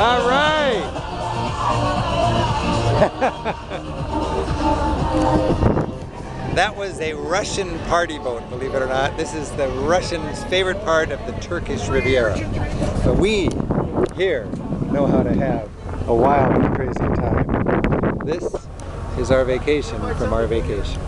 All right. That was a Russian party boat, believe it or not. This is the Russians' favorite part of the Turkish Riviera. But we here know how to have a wild and crazy time. This is our vacation from our vacation.